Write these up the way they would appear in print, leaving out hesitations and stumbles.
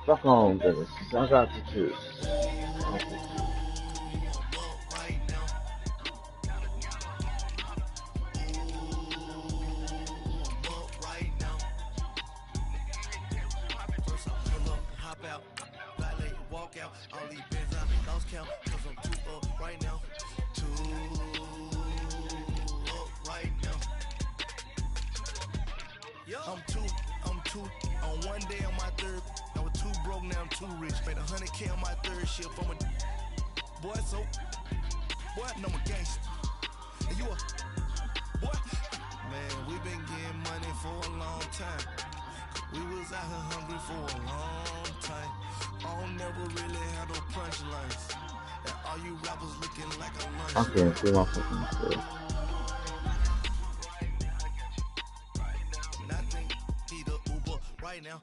Fuck on, Dennis. I got to choose. I'm two. On one day on my third, I was too broke, now I'm too rich. Made 100K on my third shift. I'm a boy, so boy, no, I'm a gangster. And you a boy? Man, we been getting money for a long time. We was out here hungry for a long time. I don't never really have no punchlines. And all you rappers looking like a lunch. I can't see my fucking shit. Right now.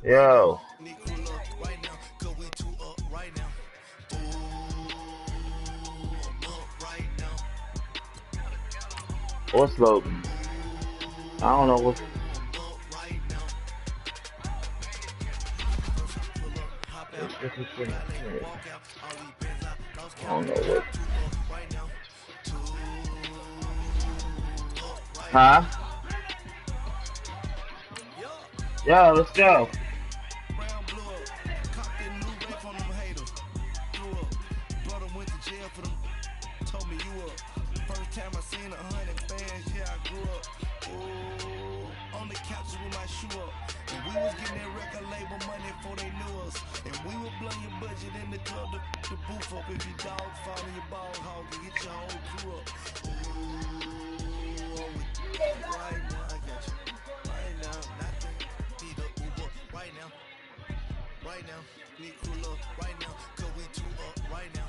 Yo. Right now, cause we too up right now. Right now. What's Logan? I don't know what's. I don't know what. Huh? Yo, let's go. Told me you up. First time I seen 100 fans, yeah, I grew up. Ooh, on the couches with my shoe up. And we was getting that record label money before they knew us. And we would blow your budget in the club, the booth up. If you dog fall in your ball hog and get your whole crew up. Ooh, right now, I got you. Right now, nothing. Need a Uber right now. Right now, need cool up right now. Cause we too up right now.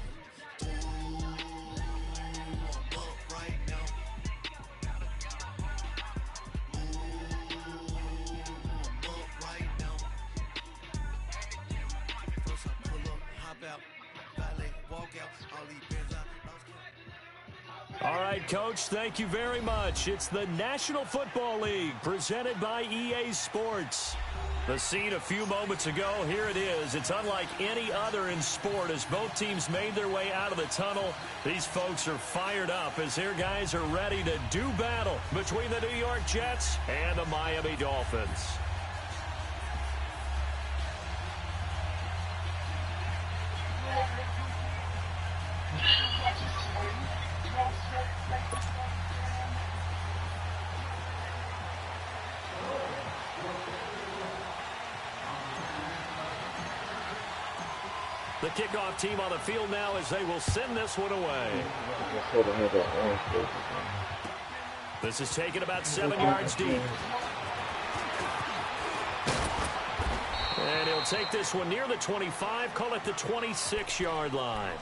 All right, Coach, thank you very much. It's the National Football League presented by EA Sports. The scene a few moments ago, here it is. It's unlike any other in sport as both teams made their way out of the tunnel. These folks are fired up as their guys are ready to do battle between the New York Jets and the Miami Dolphins. The kickoff team on the field now as they will send this one away. This is taken about 7 yards deep. And he'll take this one near the 25, call it the 26-yard line.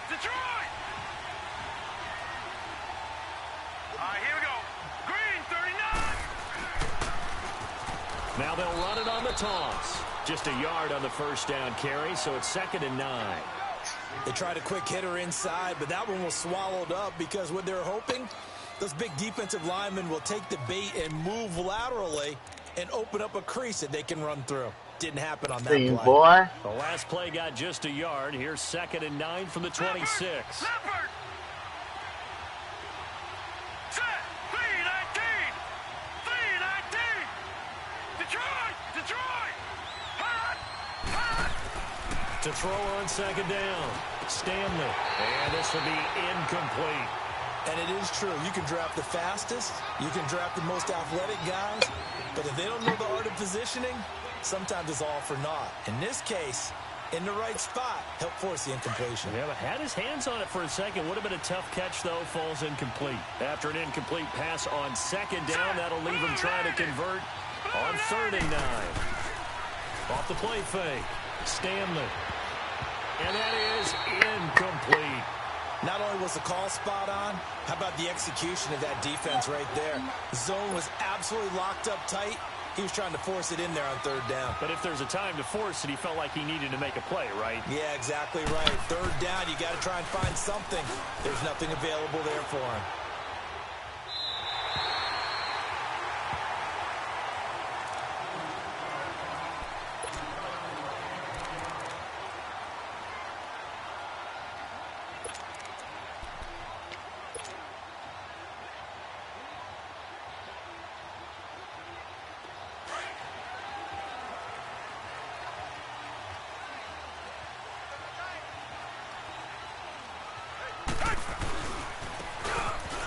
Detroit! Here we go. Green, 39. Now they'll run it on the toss. Just a yard on the first down carry, so it's 2nd and 9. They tried a quick hitter inside, but that one was swallowed up because what they're hoping, those big defensive linemen will take the bait and move laterally and open up a crease that they can run through. Didn't happen on that play. Boy. The last play got just a yard. Here's 2nd and 9 from the 26. Leopard. Set. 3-19. 3-19. Detroit. Hot. To throw on 2nd down. Stanley. And this will be incomplete. And it is true. You can draft the fastest. You can draft the most athletic guys. But if they don't know the art of positioning, sometimes it's all for naught. In this case, in the right spot, helped force the incompletion. Yeah, but had his hands on it for a second. Would have been a tough catch, though. Falls incomplete. After an incomplete pass on 2nd down, that'll leave him trying to convert on 3rd and 9. Off the play fake. Stanley. And that is incomplete. Not only was the call spot on, how about the execution of that defense right there? The zone was absolutely locked up tight. He was trying to force it in there on third down. But if there's a time to force it, he felt like he needed to make a play, right? Yeah, exactly right. Third down, you got to try and find something. There's nothing available there for him.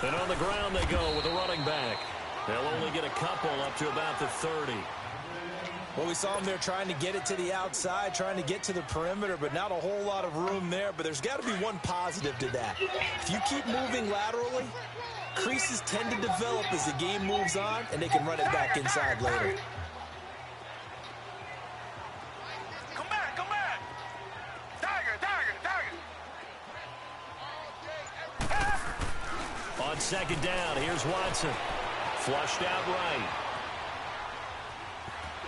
And on the ground they go with a running back. They'll only get a couple up to about the 30. Well, we saw him there trying to get it to the outside, trying to get to the perimeter, but not a whole lot of room there. But there's got to be one positive to that. If you keep moving laterally, creases tend to develop as the game moves on, and they can run it back inside later. Come back, come back. Tiger, tiger, tiger. On second down, here's Watson. Flushed out right.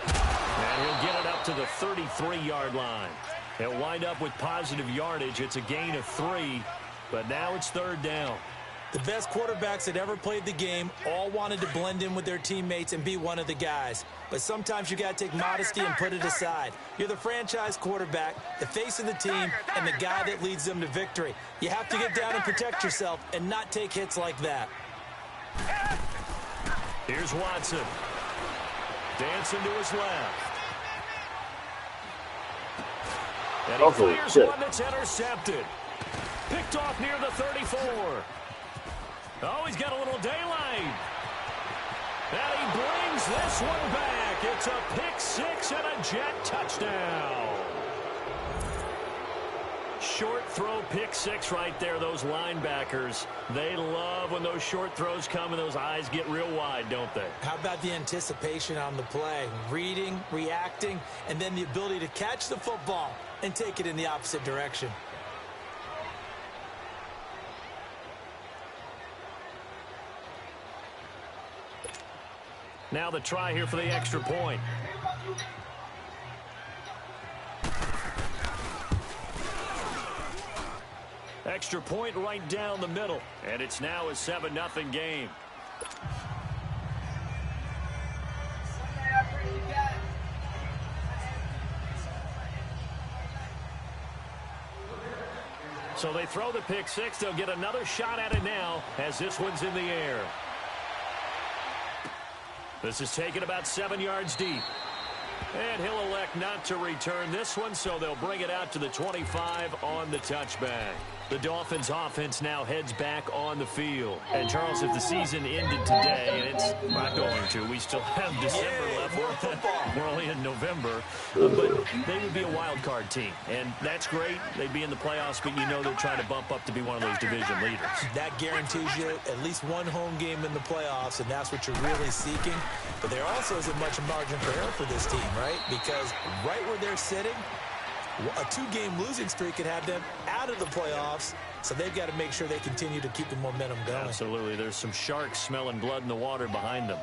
And he'll get it up to the 33-yard line. He'll wind up with positive yardage. It's a gain of 3, but now it's third down. The best quarterbacks that ever played the game all wanted to blend in with their teammates and be one of the guys. But sometimes you got to take modesty and put it aside. You're the franchise quarterback, the face of the team, and the guy that leads them to victory. You have to get down and protect yourself and not take hits like that. Here's Watson. Dancing to his left. And he clears one that's intercepted. Picked off near the 34. Oh, he's got a little daylight. And he brings this one back. It's a pick-6 and a jet touchdown. Short throw pick-6 right there, those linebackers. They love when those short throws come and those eyes get real wide, don't they? How about the anticipation on the play? Reading, reacting, and then the ability to catch the football and take it in the opposite direction. Now the try here for the extra point. Extra point right down the middle. And it's now a 7-0 game. So they throw the pick-6. They'll get another shot at it now as this one's in the air. This is taken about 7 yards deep. And he'll elect not to return this one, so they'll bring it out to the 25 on the touchback. The Dolphins' offense now heads back on the field. And, Charles, if the season ended today, and it's not going to, we still have December left. We're only in November. But they would be a wild card team. And that's great. They'd be in the playoffs, but you know they're trying to bump up to be one of those division leaders. That guarantees you at least one home game in the playoffs, and that's what you're really seeking. But there also isn't much margin for error for this team, right? Because right where they're sitting, a 2-game losing streak could have them out of the playoffs, so they've got to make sure they continue to keep the momentum going. Absolutely. There's some sharks smelling blood in the water behind them.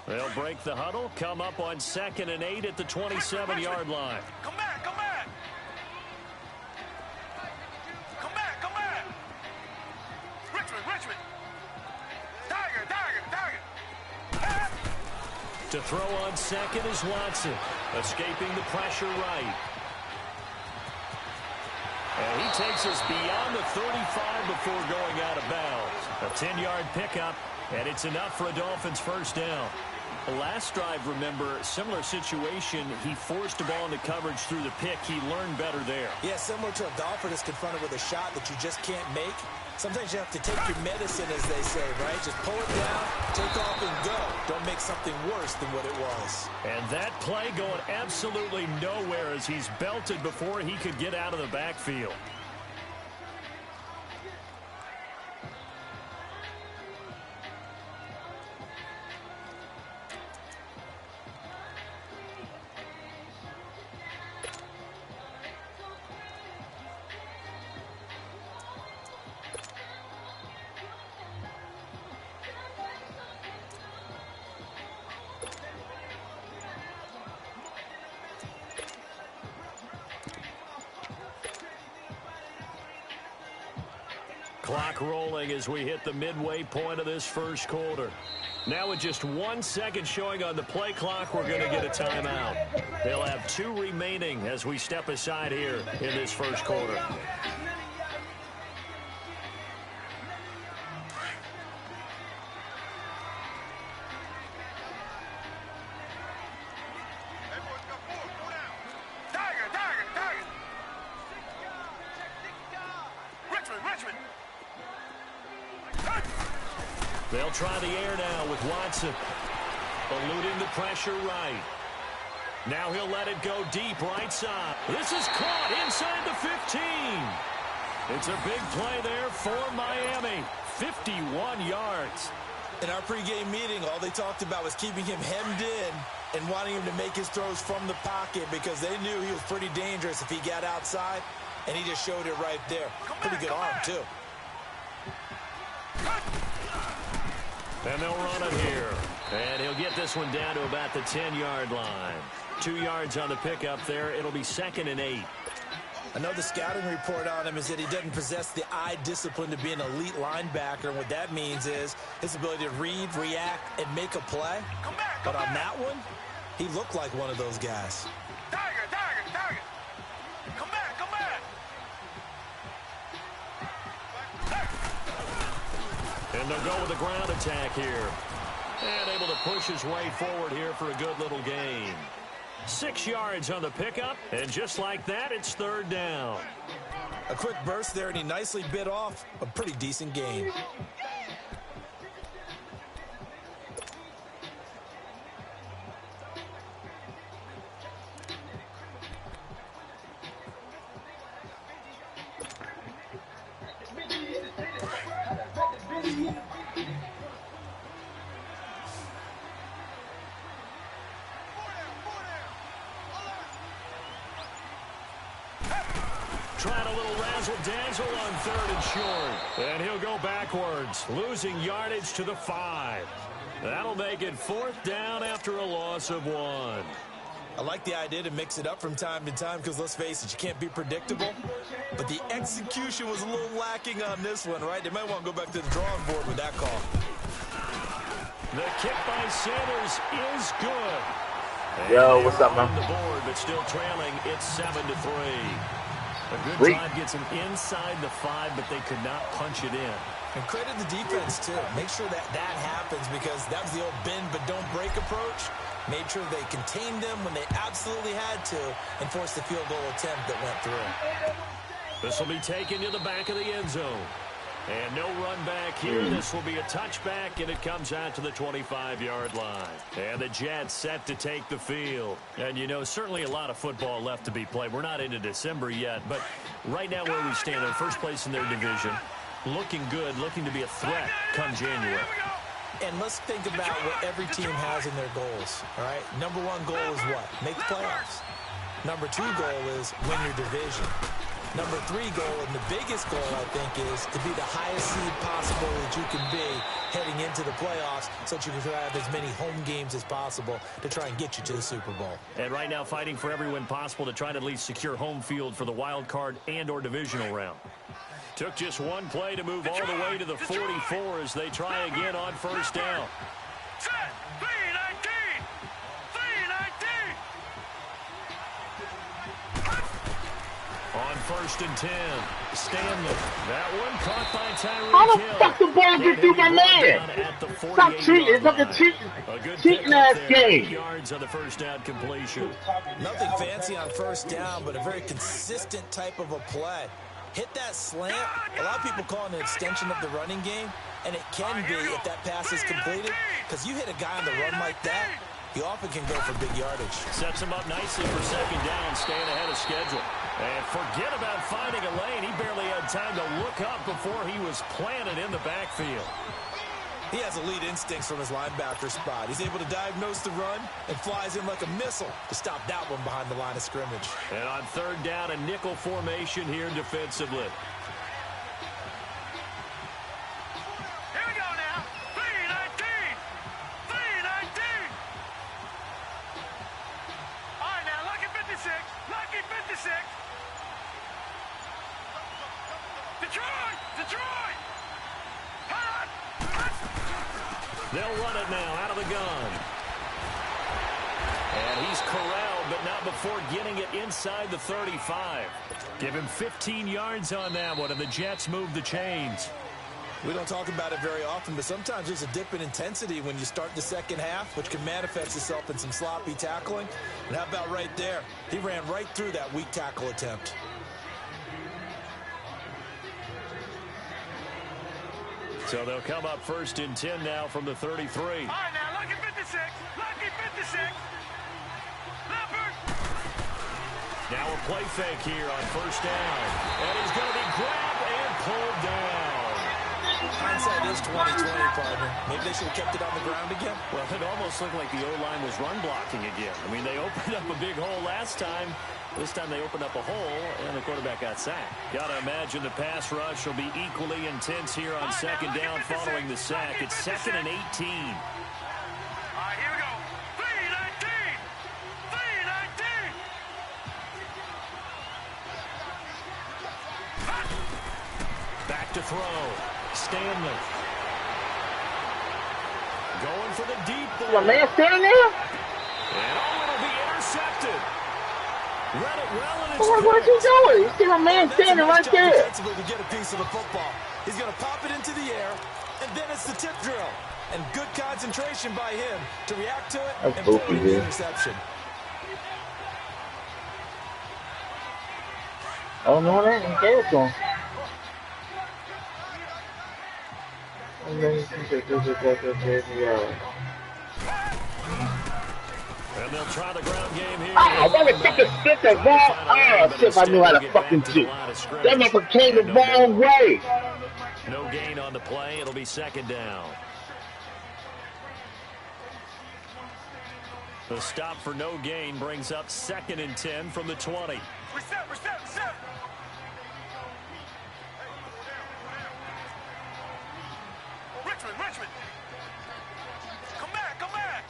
They'll break the huddle, come up on 2nd and 8 at the 27-yard line. Come back, come back. Come back, come back. Richmond. Tiger. To throw on 2nd is Watson, escaping the pressure right. And he takes us beyond the 35 before going out of bounds. A 10-yard pickup, and it's enough for a Dolphins first down. The last drive, remember, similar situation. He forced the ball into coverage through the pick. He learned better there. Yeah, similar to a golfer that's confronted with a shot that you just can't make. Sometimes you have to take your medicine, as they say, right? Just pull it down, take off, and go. Don't make something worse than what it was. And that play going absolutely nowhere as he's belted before he could get out of the backfield. Clock rolling as we hit the midway point of this first quarter. Now with just 1 second showing on the play clock, we're going to get a timeout. They'll have 2 remaining as we step aside here in this first quarter. They'll try the air now with Watson. Eluding the pressure right. Now he'll let it go deep right side. This is caught inside the 15. It's a big play there for Miami. 51 yards. In our pregame meeting, all they talked about was keeping him hemmed in and wanting him to make his throws from the pocket because they knew he was pretty dangerous if he got outside, and he just showed it right there. Pretty good arm, too. And they'll run it here. And he'll get this one down to about the 10-yard line. 2 yards on the pickup there. It'll be 2nd and 8. I know the scouting report on him is that he doesn't possess the eye discipline to be an elite linebacker. And what that means is his ability to read, react, and make a play. But on that one, he looked like one of those guys. Tiger. Come back. And they'll go with a ground attack here. And able to push his way forward here for a good little gain. 6 yards on the pickup, and just like that, it's 3rd down. A quick burst there, and he nicely bit off a pretty decent gain. Trying a little razzle-dazzle on 3rd and short. And he'll go backwards, losing yardage to the 5. That'll make it 4th down after a loss of 1. I like the idea to mix it up from time to time because, let's face it, you can't be predictable. But the execution was a little lacking on this one, right? They might want to go back to the drawing board with that call. The kick by Sanders is good. Yo, what's up, man? On the board, but still trailing. It's 7-3. A good drive gets him inside the 5, but they could not punch it in. And credit the defense, too. Make sure that happens because that was the old bend but don't break approach. Made sure they contained them when they absolutely had to and forced the field goal attempt that went through. This will be taken to the back of the end zone. And no run back here. This will be a touchback, and it comes out to the 25-yard line. And the Jets set to take the field. And, you know, certainly a lot of football left to be played. We're not into December yet, but right now where we stand, in first place in their division, looking good, looking to be a threat come January. And let's think about what every team has in their goals, all right? Number 1 goal is what? Make the playoffs. Number 2 goal is win your division. Number 3 goal, and the biggest goal, I think, is to be the highest seed possible that you can be heading into the playoffs so that you can have as many home games as possible to try and get you to the Super Bowl. And right now fighting for every win possible to try to at least secure home field for the wild card and or divisional round. Took just one play to move all the way to the 44 as they try again on 1st down. Set. 3-19. On 1st and 10, Stanley. That one caught by Tyreek How the Hill. fuck the ball get through my man? Stop cheating. It's like a cheating ass game. Yards on the 1st down completion. Nothing fancy on 1st down, but a very consistent type of a play. Hit that slant. A lot of people call it an extension of the running game, and it can be if that pass is completed, because you hit a guy on the run like that, you often can go for big yardage. Sets him up nicely for 2nd down, staying ahead of schedule. And forget about finding a lane. He barely had time to look up before he was planted in the backfield. He has elite instincts from his linebacker spot. He's able to diagnose the run and flies in like a missile to stop that one behind the line of scrimmage. And on 3rd down, a nickel formation here defensively. Here we go now. 3-19. All right, now, lucky 56. Lucky 56. Detroit! They'll run it now out of the gun. And he's corralled, but not before getting it inside the 35. Give him 15 yards on that one, and the Jets move the chains. We don't talk about it very often, but sometimes there's a dip in intensity when you start the second half, which can manifest itself in some sloppy tackling. And how about right there? He ran right through that weak tackle attempt. So they'll come up 1st and 10 now from the 33. All right, now, lucky 56. Lucky 56. Leopard. Now a play fake here on 1st down. And he's going to be grabbed and pulled down. Hindsight is 20/20, partner. Maybe they should have kept it on the ground again. Well, it almost looked like the O-line was run blocking again. I mean, they opened up a big hole last time. This time they opened up a hole, and the quarterback got sacked. Got to imagine the pass rush will be equally intense here on 2nd down following the sack. It's 2nd and 18. All right, here we go. 3-19. 3-19. Back to throw. Stanley. Going for the deep ball. My man standing there? And it'll be intercepted. Read it well, and it's What is he doing? You see my man standing right there. Defensively to get a piece of the football. He's going to pop it into the air, and then it's the tip drill. And good concentration by him to react to it and pull in the interception. I don't know that. He gave it to him. And they'll try the ground game here. Ah, motherfucker spit the ball. Ah, shit, if I knew how to fucking shoot. That motherfucker came the wrong way. No gain on the play. It'll be 2nd down. The stop for no gain brings up 2nd and 10 from the 20. Reset. Richmond. Come back.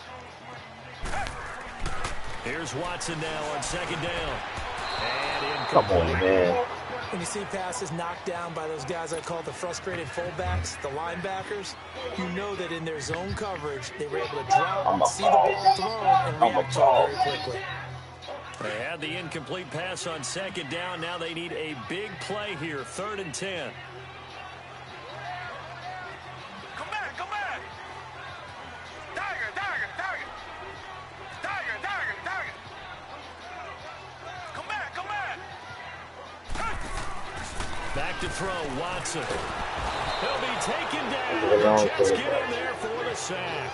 Here's Watson now on 2nd down. And Come on, incomplete. man. When you see passes knocked down by those guys I call the frustrated fullbacks, the linebackers, you know that in their zone coverage, they were able to drop, see the ball thrown, and react to it very quickly. They had the incomplete pass on 2nd down. Now they need a big play here, 3rd and 10. Come back. Tiger. Come back. Back to throw, Watson. He'll be taken down. The Jets get in there for the sack.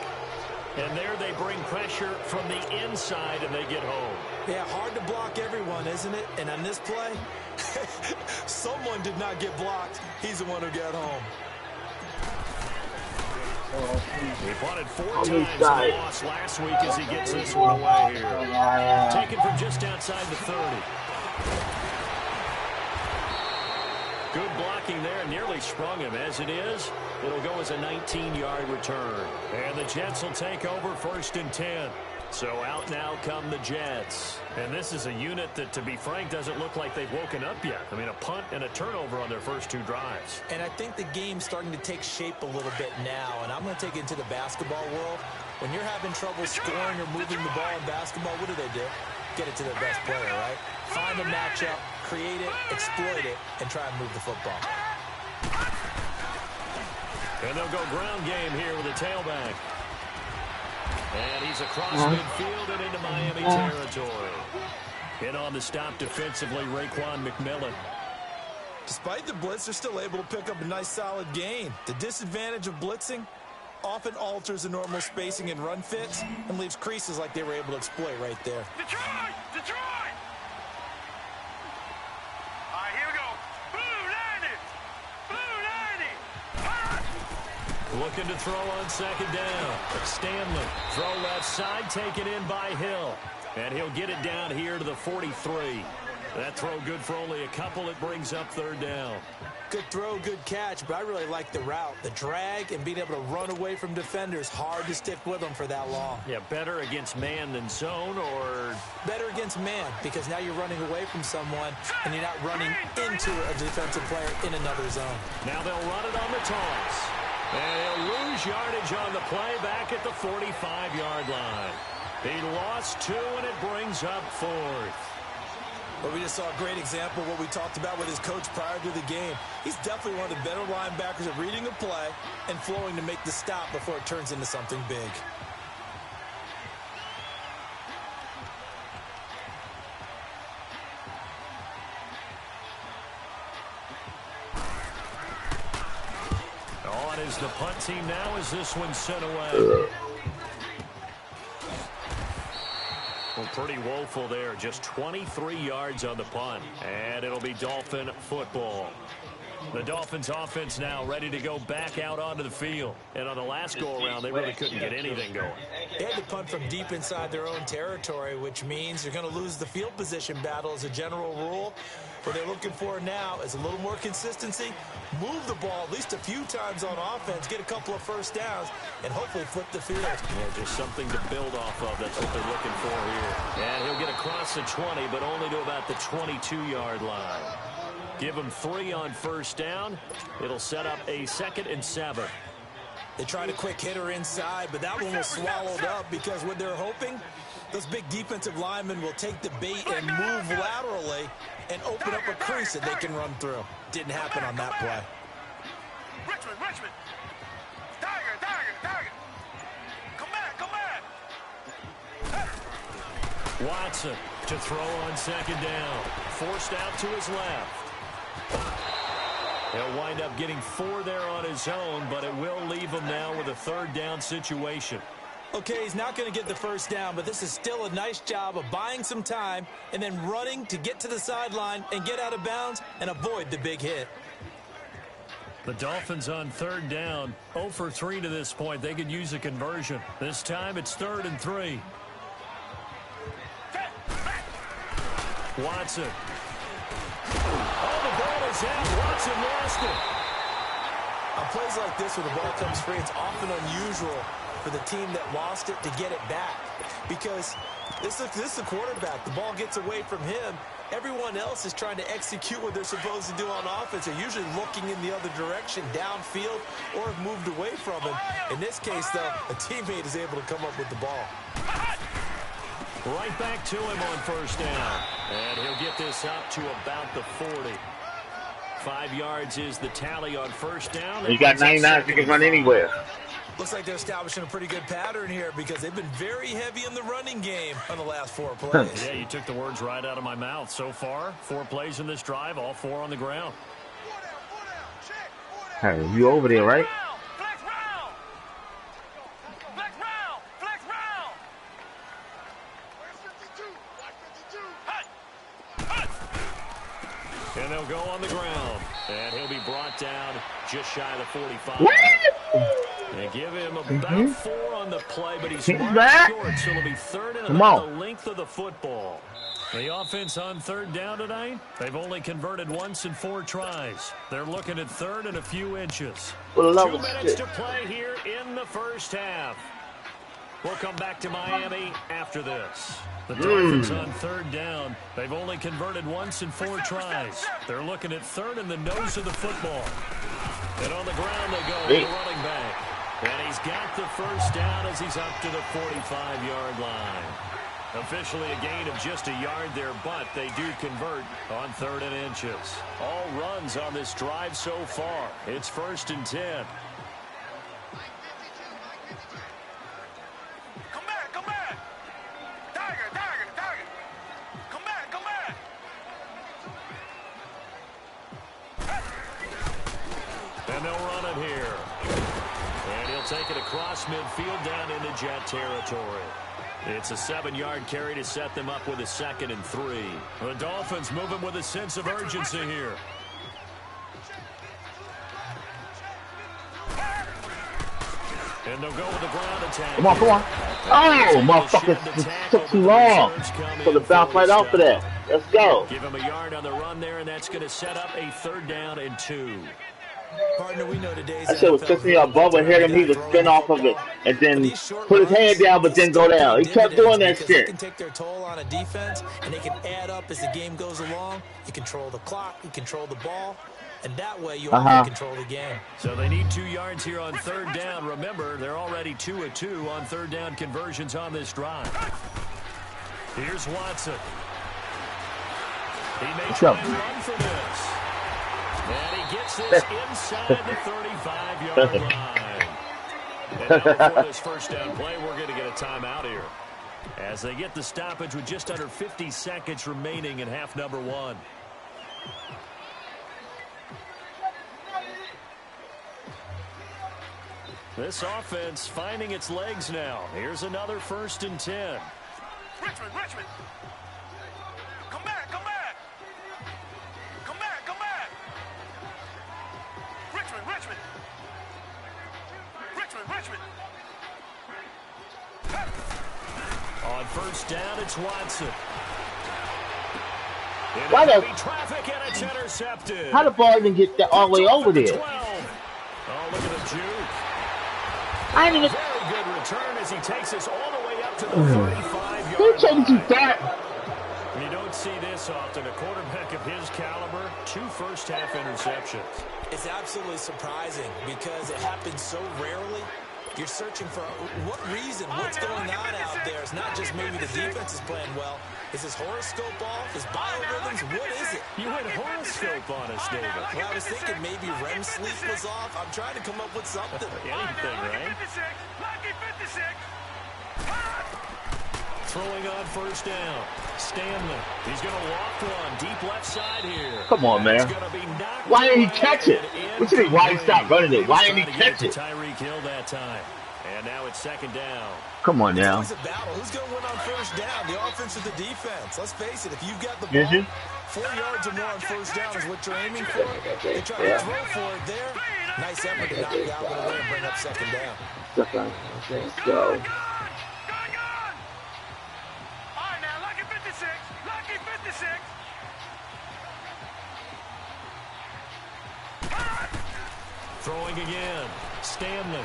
And there they bring pressure from the inside, and they get home. Yeah, hard to block everyone, isn't it? And on this play, someone did not get blocked. He's the one who got home. He punted 4 times and lost last week as he gets this one away here. Taken from just outside the 30. Good blocking there, nearly sprung him. As it is, it'll go as a 19-yard return. And the Jets will take over 1st and 10. So out now come the Jets. And this is a unit that, to be frank, doesn't look like they've woken up yet. I mean, a punt and a turnover on their first 2 drives. And I think the game's starting to take shape a little bit now. And I'm going to take it into the basketball world. When you're having trouble scoring or moving the ball in basketball, what do? Get it to their best player, right? Find a matchup, create it, exploit it, and try and move the football. And they'll go ground game here with a tailback. And he's across midfield and into Miami territory. In on the stop defensively, Raekwon McMillan. Despite the blitz, they're still able to pick up a nice solid gain. The disadvantage of blitzing often alters the normal spacing and run fits and leaves creases like they were able to exploit right there. Detroit! All right, here we go. Blue 90! Looking to throw on 2nd down. Stanley, throw left side, taken in by Hill. And he'll get it down here to the 43. That throw good for only a couple. It brings up 3rd down. Good throw, good catch, but I really like the route. The drag and being able to run away from defenders, hard to stick with them for that long. Yeah, better against man than zone, or? Better against man, because now you're running away from someone and you're not running into a defensive player in another zone. Now they'll run it on the toss. And he'll lose lose yardage on the play back at the 45-yard line. He lost 2, and it brings up 4th. Well, we just saw a great example of what we talked about with his coach prior to the game. He's definitely one of the better linebackers at reading a play and flowing to make the stop before it turns into something big. On is the punt team now as this one's sent away. Well, pretty woeful there. Just 23 yards on the punt. And it'll be Dolphin football. The Dolphins offense now ready to go back out onto the field. And on the last go-around, they really couldn't get anything going. They had to punt from deep inside their own territory, which means you're going to lose the field position battle as a general rule. What they're looking for now is a little more consistency, move the ball at least a few times on offense, get a couple of first downs, and hopefully flip the field. Yeah, just something to build off of. That's what they're looking for here. And he'll get across the 20, but only to about the 22-yard line. Give him 3 on first down. It'll set up a 2nd and 7. They tried a quick hitter inside, but that one was swallowed up because what they're hoping, those big defensive linemen will take the bait and move laterally and open up a crease that they can run through. Didn't happen on that play. Richmond. Tiger. Come back. Watson to throw on 2nd down. Forced out to his left. He'll wind up getting 4 there on his own, but it will leave him now with a 3rd down situation. Okay, he's not going to get the first down, but this is still a nice job of buying some time and then running to get to the sideline and get out of bounds and avoid the big hit. The Dolphins on 3rd down, 0 for 3 to this point. They could use a conversion. This time it's 3rd and 3. Watson. Oh, the ball is out. Watson lost it. On plays like this where the ball comes free, it's often unusual for the team that lost it to get it back. Because this is the quarterback. The ball gets away from him. Everyone else is trying to execute what they're supposed to do on offense. They're usually looking in the other direction, downfield, or have moved away from him. In this case, though, a teammate is able to come up with the ball. Right back to him on first down. And he'll get this up to about the 40. 5 yards is the tally on first down. You got 99, you can run anywhere. Looks like they're establishing a pretty good pattern here because they've been very heavy in the running game on the last 4 plays. Yeah, you took the words right out of my mouth. So far, 4 plays in this drive, all 4 on the ground. Hey, you over there, right? And they'll go on the ground. And he'll be brought down just shy of the 45. They give him about 4 on the play, but he's marked short, so it'll be 3rd and about the length of the football. The offense on 3rd down tonight, they've only converted once in 4 tries. They're looking at 3rd and a few inches. 2 minutes to play here in the first half. We'll come back to Miami after this. The Dolphins on 3rd down. They've only converted once in 4 tries. They're looking at 3rd in the nose of the football. And on the ground they go with the running back. And he's got the first down as he's up to the 45-yard line. Officially a gain of just a yard there, but they do convert on 3rd and inches. All runs on this drive so far. It's 1st and 10. And they'll run it here. And he'll take it across midfield down into Jet territory. It's a 7-yard carry to set them up with a 2nd and 3. The Dolphins moving with a sense of urgency here. And they'll go with the ground attack. Come on. Oh, motherfucker, took too long. So to bounce right off of that. Let's go. Give him a yard on the run there, and that's going to set up a 3rd down and 2. Partner, we know today's that shit was pissing me off. Bubba hit him, he would spin off of it and then put his hand down but then go down. He kept doing that shit. They can take their toll on a defense and they can add up as the game goes along. You control the clock, you control the ball. and that way you can control the game. So they need 2 yards here on third down. Remember, they're already 2 of 2 on third down conversions on this drive. Here's Watson. He makes a run for this. And he gets this inside the 35-yard line. And now before this first down play, we're going to get a timeout here, as they get the stoppage with just under 50 seconds remaining in half number 1. This offense finding its legs now. Here's another 1st and 10. Richmond! Come back! Richmond! On first down, it's Watson. Why the traffic, and it's intercepted. How the ball even get that all the way over there? 12. Oh, look at the juke. I ain't even. Very good return as he takes us all the way up to the 35-yard Who told you that? You don't see this often. A quarterback of his caliber, 2 first-half interceptions. It's absolutely surprising because it happens so rarely. You're searching for what reason, what's going on out there. It's not just maybe the defense is playing well. Is his horoscope off? His biorhythms? What is it? You had horoscope on us, David. Well, I was thinking maybe REM sleep was off. I'm trying to come up with something. Anything, right? Throwing on first down. Stanley. He's going to walk one. Deep left side here. Come on, man. Why didn't he catch it? What you mean, why he stopped running it? Why didn't he catch it? Tyreek Hill that time. And now it's 2nd down. Come on now. It's a battle. Who's going to win on first down? The offense or the defense? Let's face it. If you've got the ball, 4 yards or more on first down is what you're aiming for. They try to throw for it there. Nice effort to knock it out of the way and bring up 2nd down. Let's go. Throwing again. Stanley.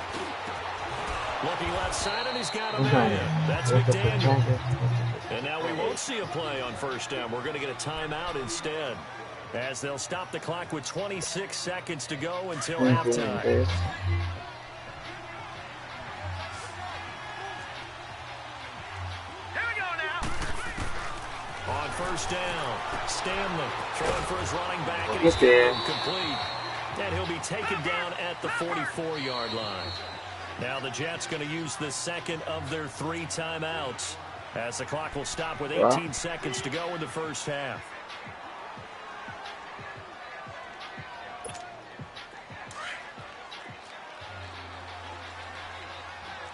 Looking left side, and he's got a man. That's McDaniel. And now we won't see a play on first down. We're going to get a timeout instead, as they'll stop the clock with 26 seconds to go until halftime. Here we go now. On first down, Stanley throwing for his running back, and he's complete. And he'll be taken down at the 44-yard line. Now the Jets going to use the second of their 3 timeouts, as the clock will stop with 18 seconds to go in the first half.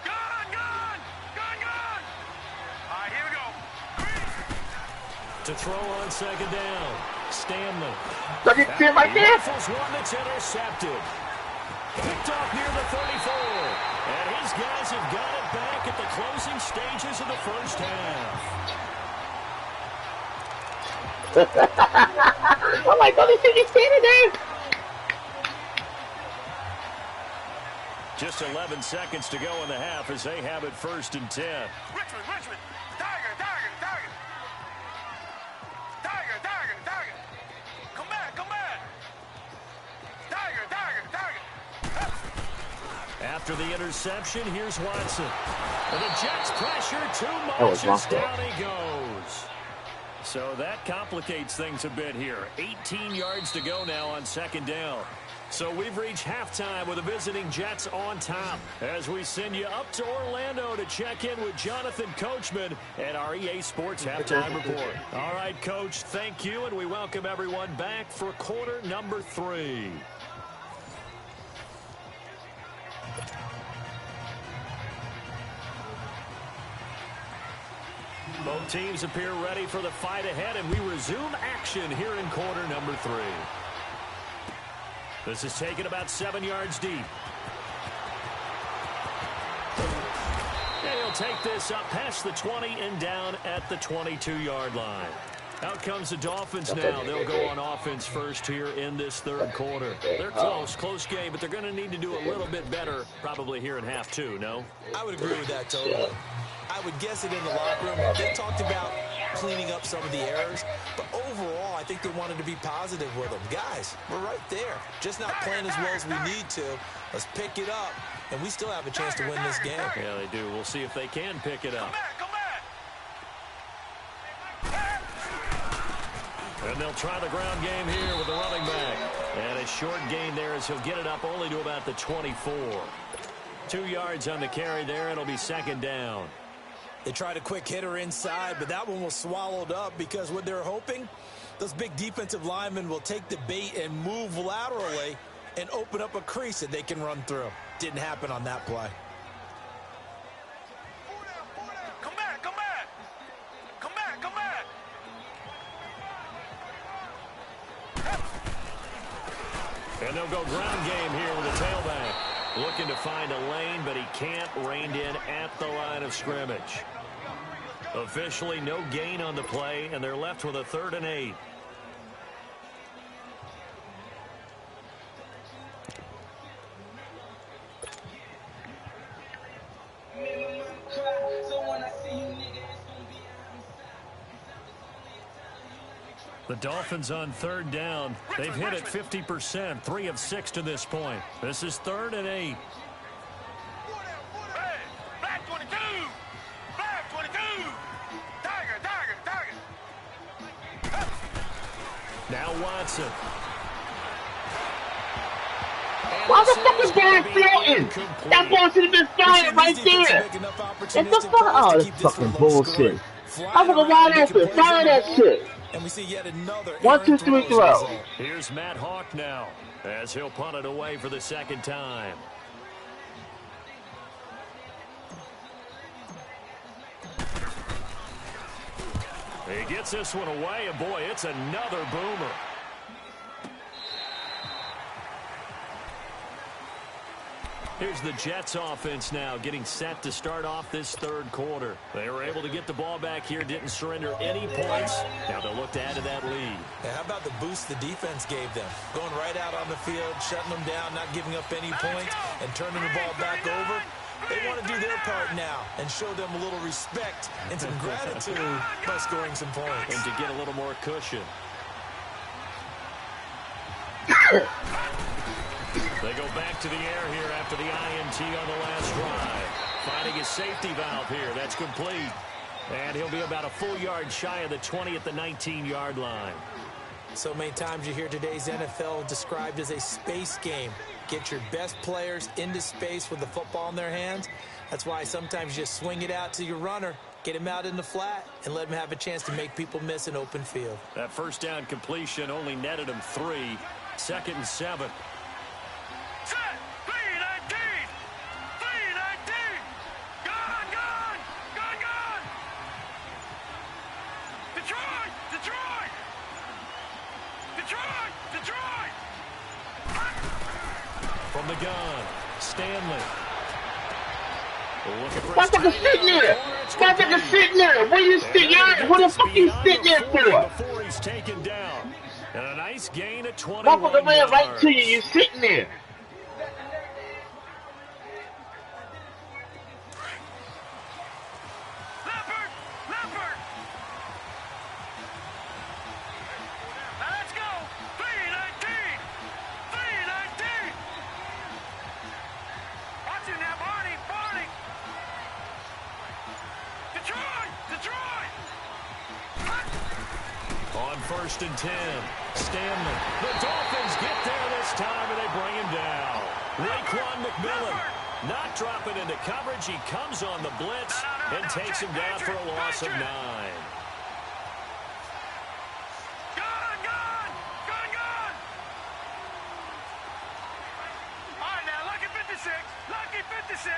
Gone! All right, here we go. To throw on 2nd down, Stanley. Look at him right there. Rifles one that's intercepted. Picked off near the 34. And his guys have got it back at the closing stages of the first half. I'm like, don't you think he's standing there? Just 11 seconds to go in the half as they have it 1st and 10. Richmond. Tiger. Come back. Tiger. After the interception, here's Watson. And the Jets pressure too much as down he goes. So that complicates things a bit here. 18 yards to go now on 2nd down. So we've reached halftime with the visiting Jets on top, as we send you up to Orlando to check in with Jonathan Coachman at our EA Sports Halftime Report. All right, Coach, thank you, and we welcome everyone back for quarter number 3. Both teams appear ready for the fight ahead, and we resume action here in quarter number 3. This is taken about 7 yards deep. And he'll take this up past the 20 and down at the 22-yard line. Out comes the Dolphins now. They'll go on offense first here in this 3rd quarter. They're close game, but they're going to need to do a little bit better probably here in half 2, no? I would agree with that totally. I would guess it in the locker room. They talked about cleaning up some of the errors. But overall, I think they wanted to be positive with them. Guys, we're right there. Just not playing as well as we need to. Let's pick it up, and we still have a chance to win this game. Yeah, they do. We'll see if they can pick it up. And they'll try the ground game here with the running back. And a short gain there as he'll get it up only to about the 24. 2 yards on the carry there. It'll be second down. They tried a quick hitter inside, but that one was swallowed up because what they're hoping, those big defensive linemen will take the bait and move laterally and open up a crease that they can run through. Didn't happen on that play. Come back, come back. Come back, come back. And they'll go ground game here with the tailback. Looking to find a lane, but he can't. Reined in at the line of scrimmage. Officially no gain on the play, and they're left with a 3rd and 8. The Dolphins on 3rd down. They've hit it 50%, 3 of 6 to this point. This is 3rd and 8. Hey, Black 22. Black 22. Tiger, tiger, tiger. Now Watson. Why the fuck is ball floating? That ball should have been flying right there. It's the fuck. Oh, this fucking bullshit. I'm gonna wide open. Fire that shit. And we see yet another 1, 2, 3 throw. Here's Matt Hawk now as he'll punt it away for the second time. He gets this one away, and boy, it's another boomer. Here's the Jets offense now getting set to start off this 3rd quarter. They were able to get the ball back here, didn't surrender any points. Now they'll look to add to that lead. Yeah, how about the boost the defense gave them? Going right out on the field, shutting them down, not giving up any points, and turning the ball back over. They want to do their part now and show them a little respect and some gratitude by scoring some points. And to get a little more cushion. They go back to the air here after the INT on the last drive. Finding his safety valve here. That's complete. And he'll be about a full yard shy of the 20 at the 19-yard line. So many times you hear today's NFL described as a space game. Get your best players into space with the football in their hands. That's why sometimes you just swing it out to your runner, get him out in the flat, and let him have a chance to make people miss an open field. That first down completion only netted him 3. 2nd and 7. Set. 319. 319. Gone, gone. Gone, gone. Detroit. Detroit. Detroit. Detroit. From the gun, Stanley. Motherfucker sitting there. Motherfucker sitting there. What are you sitting there? What the fuck you sitting there for? Before he's taken down. And a nice gain at 21 Motherfucker ran yards. right to you. You sitting there. Leopard. Leopard. Now let's go. 319. 319. Watch it now, Barney. Barney. Detroit. Detroit. On 1st and 10, Stanley. The Dolphins get there this time, and they bring him down. Raekwon McMillan not dropping into coverage. He comes on the blitz and takes him down for a loss of 9. Gone, gone. Gone, gone. All right, now, lucky 56. Lucky 56.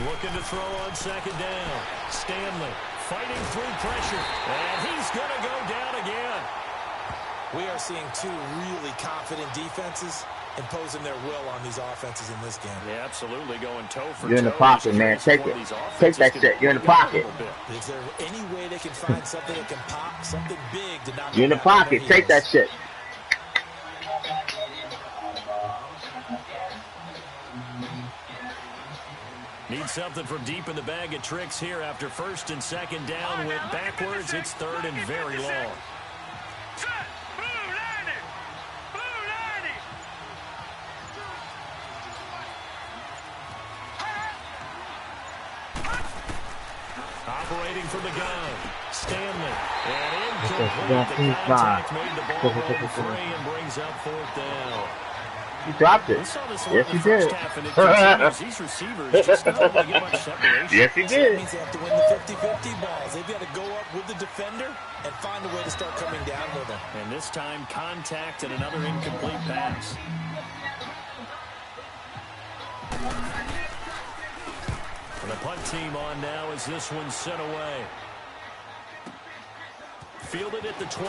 Looking to throw on 2nd down. Stanley fighting through pressure, and he's going to go down again. We are seeing 2 really confident defenses imposing their will on these offenses in this game. Yeah, absolutely, going toe for toe. You're in the pocket, man. Take it. Take that shit. You're in the pocket. Is there any way they can find something that can pop, something big to knock? You're in the pocket. Take that shit. Need something from deep in the bag of tricks here after first and second down went backwards. It's third and very long. Operating from the gun, Stanley. And incomplete. The contact made the ball run free and brings up fourth down. He dropped it. Yes, he did. These receivers just not able to get much separation. Yes, he That did. means they have to win the 50-50 balls. They've got to go up with the defender and find a way to start coming down with them. And this time, contact and another incomplete pass. And the punt team on now as this one's sent away. Fielded at the 20.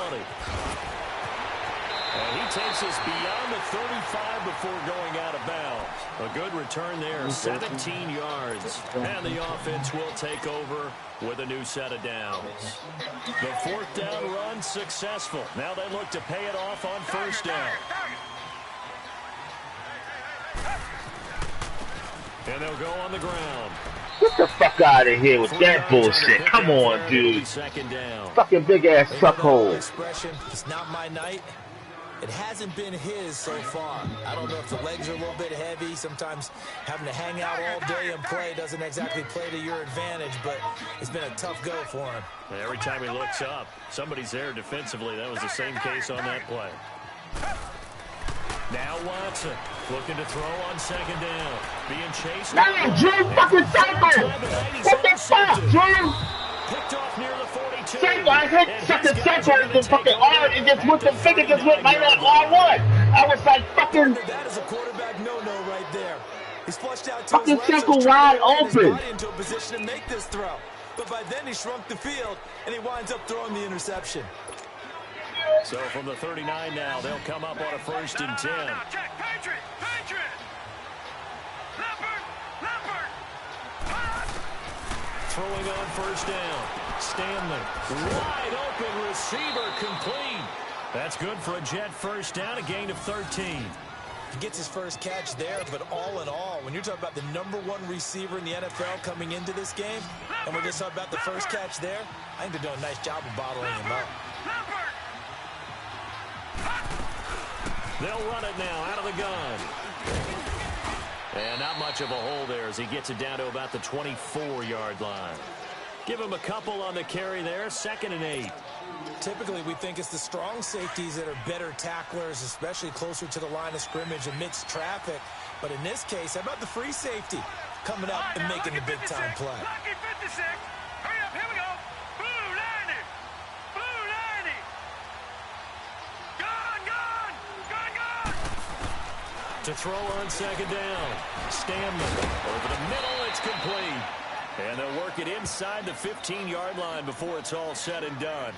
And he takes us beyond the 35 before going out of bounds. A good return there, 17 yards. And the offense will take over with a new set of downs. The fourth down run successful. Now they look to pay it off on first down. And they'll go on the ground. Get the fuck out of here with that bullshit. Come on, dude. Fucking big ass suckhole. Expression, it's not my night. It hasn't been his so far. I don't know if the legs are a little bit heavy. Sometimes having to hang out all day and play doesn't exactly play to your advantage, but it's been a tough go for him. Every time he looks up, somebody's there defensively. That was the same case on that play. Now Watson looking to throw on second down. Being chased. No, Drew fucking cycle! What the fuck, Drew? Picked off near the 42. Cycle, I hit fucking cycle and the fucking R and just with the finger just went right on R1. I was like fucking. That is a quarterback no-no right there. He's flushed out to fucking his left, cycle so wide he's open. body into a position to make this throw. But by then he shrunk the field and he winds up throwing the interception. So from the 39 now, they'll come up on a first and 10. Throwing on first down. Stanley, wide open receiver, complete. That's good for a Jet first down, a gain of 13. He gets his first catch there, but all in all, when you're talking about the #1 receiver in the NFL coming into this game, and we're just talking about the first catch there, I think they're doing a nice job of bottling him up. They'll run it now out of the gun. And not much of a hole there as he gets it down to about the 24-yard line. Give him a couple on the carry there, 2nd and 8. Typically, we think it's the strong safeties that are better tacklers, especially closer to the line of scrimmage amidst traffic. But in this case, how about the free safety coming up and making the big-time play? Lucky 56. Hurry up, here we go. Blue 90. Blue 90. Gone. To throw on second down. Stanley over the middle, it's complete. And they'll work it inside the 15-yard line before it's all said and done.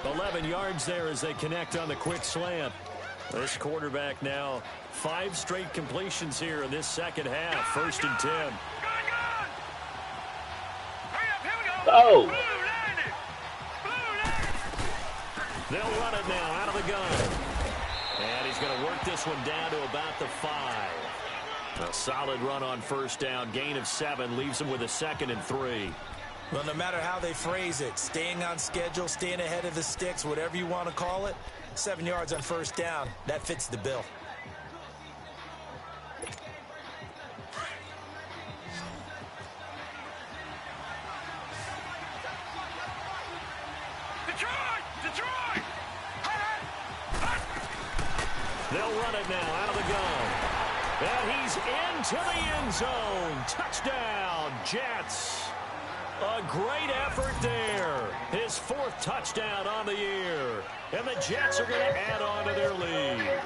11 yards there as they connect on the quick slant. This quarterback now 5 straight completions here in this second half. 1st and 10. Hurry up, here we go. Oh. Blue 90. Blue 90. They'll run it now out of the gun. And he's going to work this one down to about the 5. A solid run on first down. Gain of 7 leaves him with a 2nd and 3. Well, no matter how they phrase it, staying on schedule, staying ahead of the sticks, whatever you want to call it, 7 yards on first down, that fits the bill. Detroit. They'll run it now out of the gun. And he's into the end zone. Touchdown, Jets. A great effort there. His 4th touchdown on the year. And the Jets are going to add on to their lead.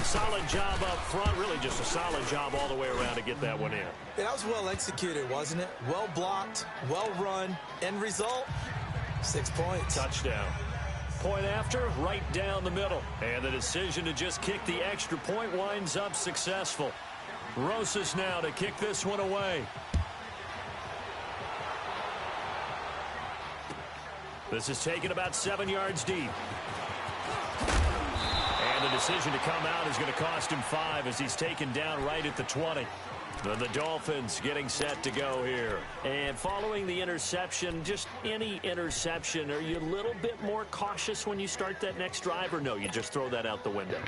Solid job up front. Really just a solid job all the way around to get that one in. That was well executed, wasn't it? Well blocked, well run. End result, 6 points. Touchdown. Point after, right down the middle. And the decision to just kick the extra point winds up successful. Rosas now to kick this one away. This is taken about 7 yards deep. And the decision to come out is going to cost him 5 as he's taken down right at the 20. The Dolphins getting set to go here. And following the interception, just any interception, are you a little bit more cautious when you start that next drive, or no, you just throw that out the window?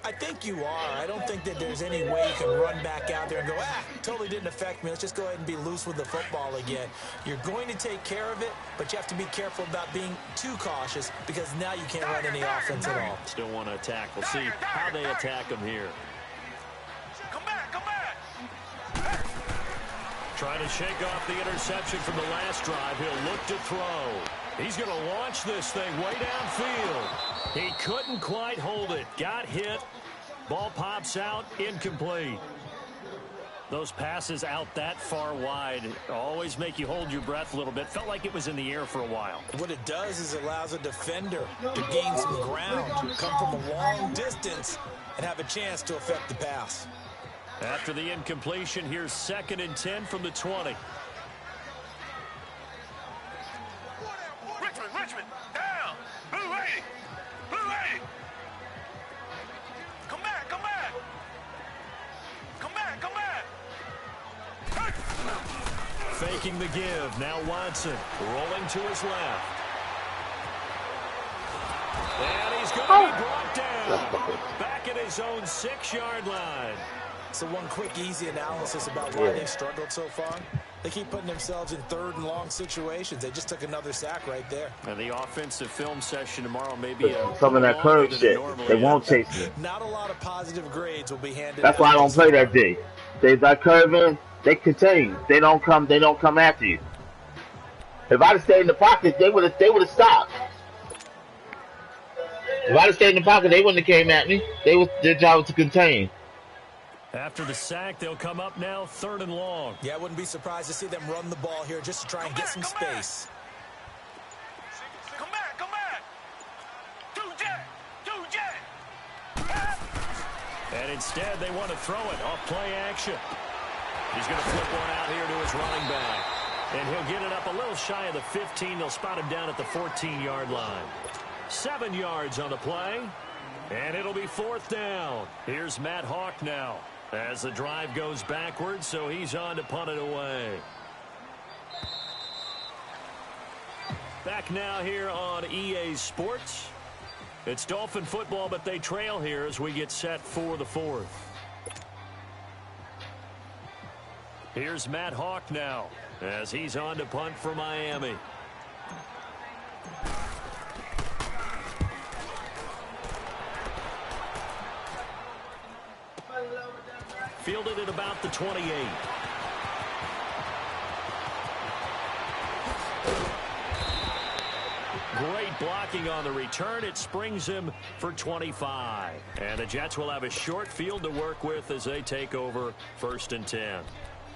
I think you are. I don't think that there's any way you can run back out there and go, totally didn't affect me. Let's just go ahead and be loose with the football again. You're going to take care of it, but you have to be careful about being too cautious because now you can't run any offense at all. Still want to attack. We'll see how they attack him here. Come back, come back. Trying to shake off the interception from the last drive. He'll look to throw. He's going to launch this thing way downfield. He couldn't quite hold it. Got hit. Ball pops out. Incomplete. Those passes out that far wide always make you hold your breath a little bit. Felt like it was in the air for a while. What it does is it allows a defender to gain some ground, come from a long distance, and have a chance to affect the pass. After the incompletion, here's 2nd and 10 from the 20. Richmond, down. Blue 80. Blue 80. Come back, come back. Come back, come back. Faking the give. Now Watson rolling to his left. And he's going to be brought down. Back at his own 6-yard line. So one quick, easy analysis about why they've struggled so far. They keep putting themselves in 3rd and long situations. They just took another sack right there. And the offensive film session tomorrow may be some of that curve shit. They won't chase me. Not a lot of positive grades will be handed. That's why I don't play that day. They start curving, they continue. They don't come after you. If I'd have stayed in the pocket, they would have stopped. If I'd have stayed in the pocket, they wouldn't have came at me. Their job was to contain. After the sack, they'll come up now 3rd and long. Yeah, I wouldn't be surprised to see them run the ball here just to try and get some space. Come back, come back. Two jet. And instead, they want to throw it off play action. He's going to flip one out here to his running back. And he'll get it up a little shy of the 15. They'll spot him down at the 14-yard line. 7 yards on the play. And it'll be 4th down. Here's Matt Hawk now as the drive goes backwards, so he's on to punt it away. Back now here on EA Sports. It's Dolphin football, but they trail here as we get set for the 4th. Here's Matt Hawk now as he's on to punt for Miami. Fielded at about the 28. Great blocking on the return. It springs him for 25. And the Jets will have a short field to work with as they take over 1st and 10.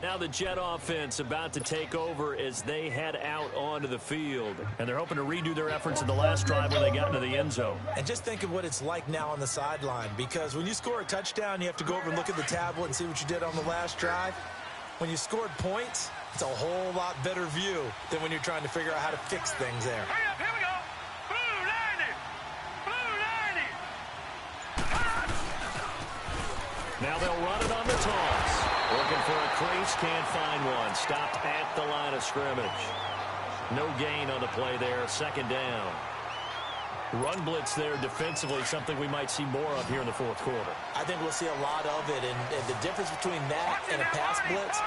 Now the Jet offense about to take over as they head out onto the field. And they're hoping to redo their efforts in the last drive when they got into the end zone. And just think of what it's like now on the sideline, because when you score a touchdown, you have to go over and look at the tablet and see what you did on the last drive. When you scored points, it's a whole lot better view than when you're trying to figure out how to fix things there. Hurry up, here we go. Blue 90. Blue 90. Now they'll run it on the toss. Looking for a crease, can't find one. Stopped at the line of scrimmage. No gain on the play there, 2nd down. Run blitz there defensively, something we might see more of here in the 4th quarter. I think we'll see a lot of it, and the difference between that and a pass blitz,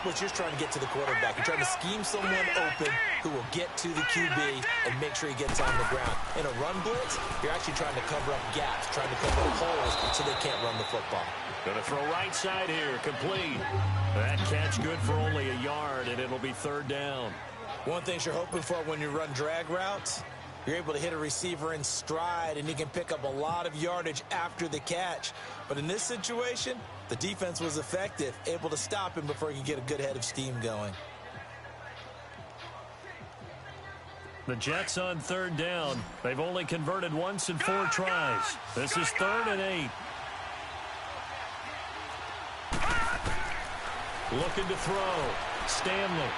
you're just trying to get to the quarterback. You're trying to scheme someone open who will get to the QB and make sure he gets on the ground. In a run blitz, you're actually trying to cover up gaps, trying to cover up holes so they can't run the football. Going to throw right side here, complete. That catch good for only a yard, and it'll be 3rd down. One thing you're hoping for when you run drag routes, you're able to hit a receiver in stride, and he can pick up a lot of yardage after the catch. But in this situation, the defense was effective, able to stop him before he could get a good head of steam going. The Jets on 3rd down. They've only converted once in 4 tries. This is 3rd and 8. Looking to throw. Stanley.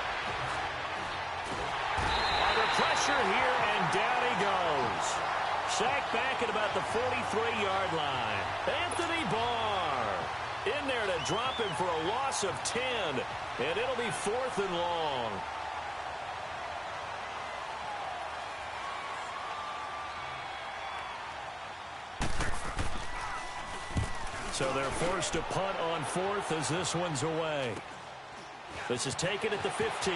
Under pressure here, and down he goes. Sacked back at about the 43-yard line. Anthony Barr in there to drop him for a loss of 10. And it'll be 4th and long. So they're forced to punt on 4th as this one's away. This is taken at the 15.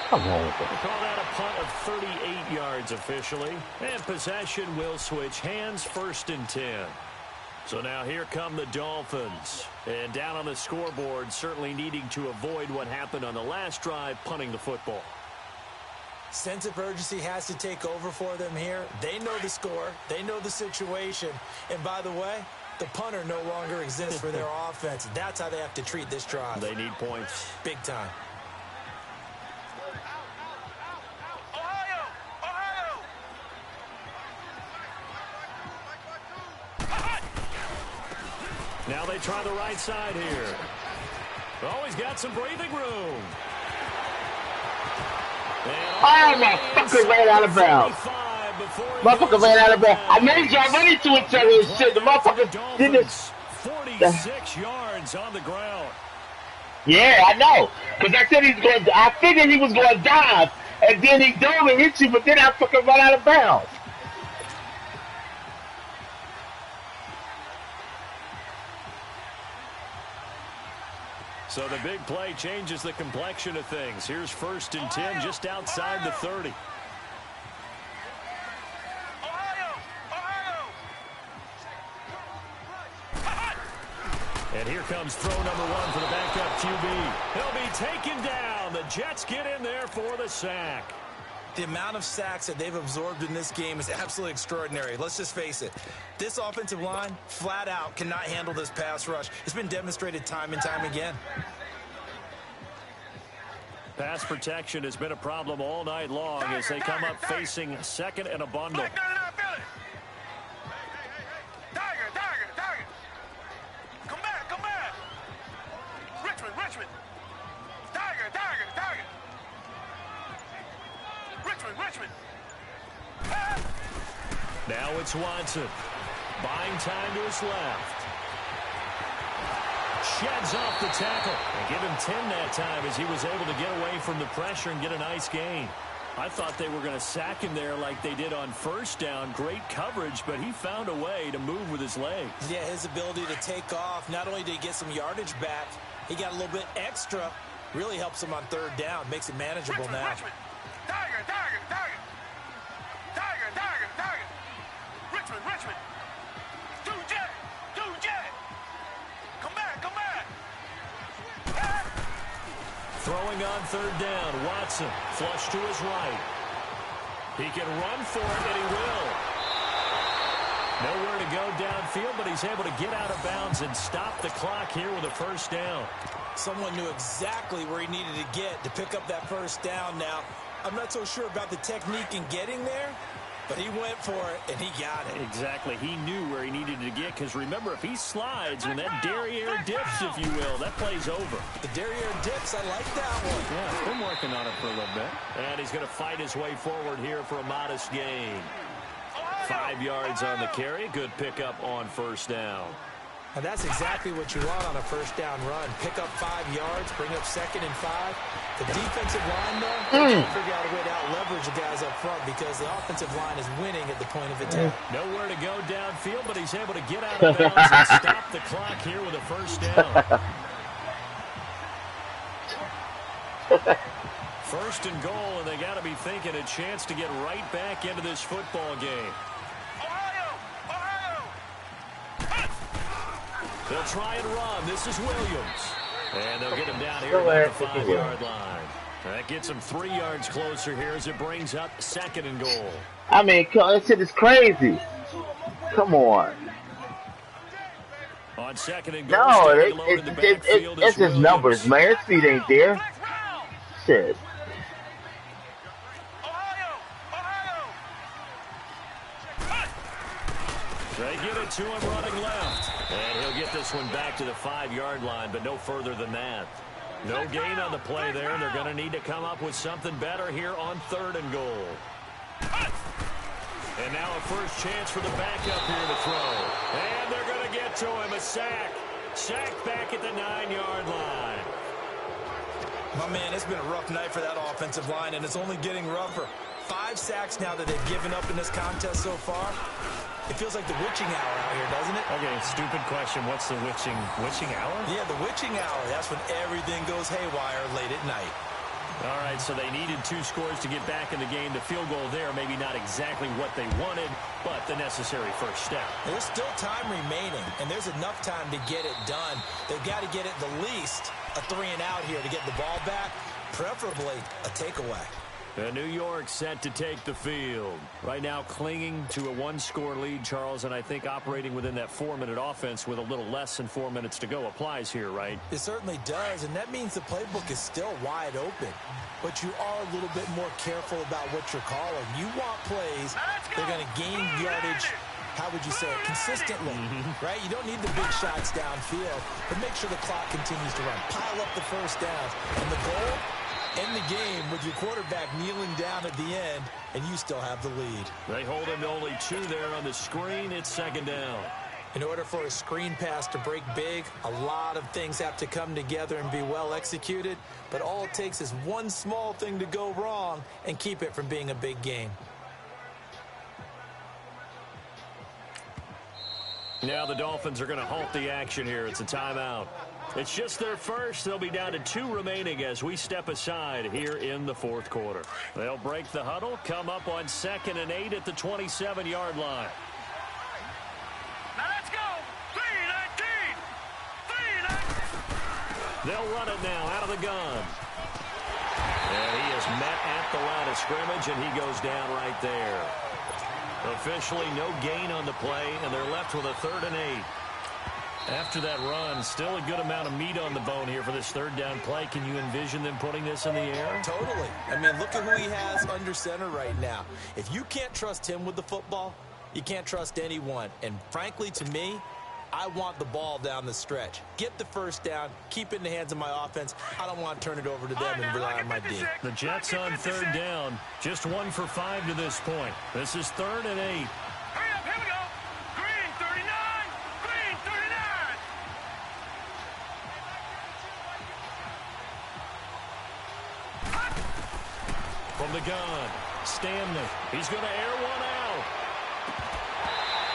Come on. They call that a punt of 38 yards officially. And possession will switch hands, 1st and 10. So now here come the Dolphins. And down on the scoreboard, certainly needing to avoid what happened on the last drive, punting the football. Sense of urgency has to take over for them here. They know the score. They know the situation. And by the way, the punter no longer exists for their offense. That's how they have to treat this drive. They need points. Big time. Now they try the right side here. Oh, he's got some breathing room. Oh, motherfucker ran out of bounds. Motherfucker ran out of bounds. I made y'all run into each other and shit. The motherfucker did this. 46 yards on the ground. Yeah, I know. Because I said I figured he was going to dive. And then he dove and hit you, but then I fucking run out of bounds. So the big play changes the complexion of things. Here's 1st and 10 just outside the 30. And here comes throw number 1 for the backup QB. He'll be taken down. The Jets get in there for the sack. The amount of sacks that they've absorbed in this game is absolutely extraordinary. Let's just face it. This offensive line, flat out, cannot handle this pass rush. It's been demonstrated time and time again. Pass protection has been a problem all night long as they come up facing 2nd and a bundle. Now it's Watson. Buying time to his left. Sheds off the tackle. And give him 10 that time as he was able to get away from the pressure and get a nice gain. I thought they were going to sack him there like they did on 1st down. Great coverage, but he found a way to move with his legs. Yeah, his ability to take off. Not only did he get some yardage back, he got a little bit extra. Really helps him on 3rd down. Makes it manageable now. Richmond. Do jet. Come back. Throwing on 3rd down, Watson, flush to his right. He can run for it, and he will. Nowhere to go downfield, but he's able to get out of bounds and stop the clock here with a 1st down. Someone knew exactly where he needed to get to pick up that 1st down now. I'm not so sure about the technique in getting there, but he went for it, and he got it. Exactly. He knew where he needed to get, because remember, if he slides, when that derriere dips, if you will, that play's over. The derriere dips, I like that one. Yeah, been working on it for a little bit. And he's going to fight his way forward here for a modest gain. 5 yards on the carry. Good pickup on 1st down. And that's exactly what you want on a 1st down run. Pick up 5 yards, bring up 2nd and 5. The defensive line, though, they can't figure out a way to out-leverage the guys up front because the offensive line is winning at the point of attack. Nowhere to go downfield, but he's able to get out of bounds and stop the clock here with a 1st down. 1st and goal, and they got to be thinking a chance to get right back into this football game. They'll try and run. This is Williams. And they'll get him down here at the 5-yard line. That gets him 3 yards closer here as it brings up 2nd and goal. I mean, this shit is crazy. Come on. On 2nd and goal, it's just numbers, man. His feet ain't there. Shit. They give it to him running left. And he'll get this one back to the 5-yard line, but no further than that. No gain on the play there, and they're going to need to come up with something better here on 3rd and goal. And now a first chance for the backup here to throw. And they're going to get to him. A sack. Sacked back at the 9-yard line. My man, it's been a rough night for that offensive line, and it's only getting rougher. 5 sacks now that they've given up in this contest so far. It feels like the witching hour out here, doesn't it? Okay, stupid question. What's the witching hour? Yeah, the witching hour. That's when everything goes haywire late at night. All right, so they needed 2 scores to get back in the game. The field goal there, maybe not exactly what they wanted, but the necessary first step. There's still time remaining, and there's enough time to get it done. They've got to get at the least a 3-and-out here to get the ball back, preferably a takeaway. New York set to take the field. Right now clinging to a 1-score lead, Charles, and I think operating within that 4-minute offense with a little less than 4 minutes to go applies here, right? It certainly does, and that means the playbook is still wide open. But you are a little bit more careful about what you're calling. You want plays they're going to gain yardage, how would you say it, consistently, right? You don't need the big shots downfield, but make sure the clock continues to run. Pile up the first downs, and the goal, end the game with your quarterback kneeling down at the end, and you still have the lead. They hold him to only 2 there on the screen. It's 2nd down. In order for a screen pass to break big, a lot of things have to come together and be well executed, but all it takes is one small thing to go wrong and keep it from being a big game. Now the Dolphins are going to halt the action here. It's a timeout. It's just their first. They'll be down to 2 remaining as we step aside here in the 4th quarter. They'll break the huddle, come up on 2nd and 8 at the 27-yard line. Now let's go. 3-19. 3-19. They'll run it now out of the gun. And he is met at the line of scrimmage, and he goes down right there. Officially no gain on the play, and they're left with a 3rd and 8. After that run, still a good amount of meat on the bone here for this 3rd down play. Can you envision them putting this in the air? Totally. I mean, look at who he has under center right now. If you can't trust him with the football, you can't trust anyone. And frankly, to me, I want the ball down the stretch. Get the first down, keep it in the hands of my offense. I don't want to turn it over to them and rely on my D. The Jets on 3rd down, just 1 for 5 to this point. This is 3rd and 8. Hurry up, here we go. Green 39. Green 39. From the gun, Stanley. He's going to air one out.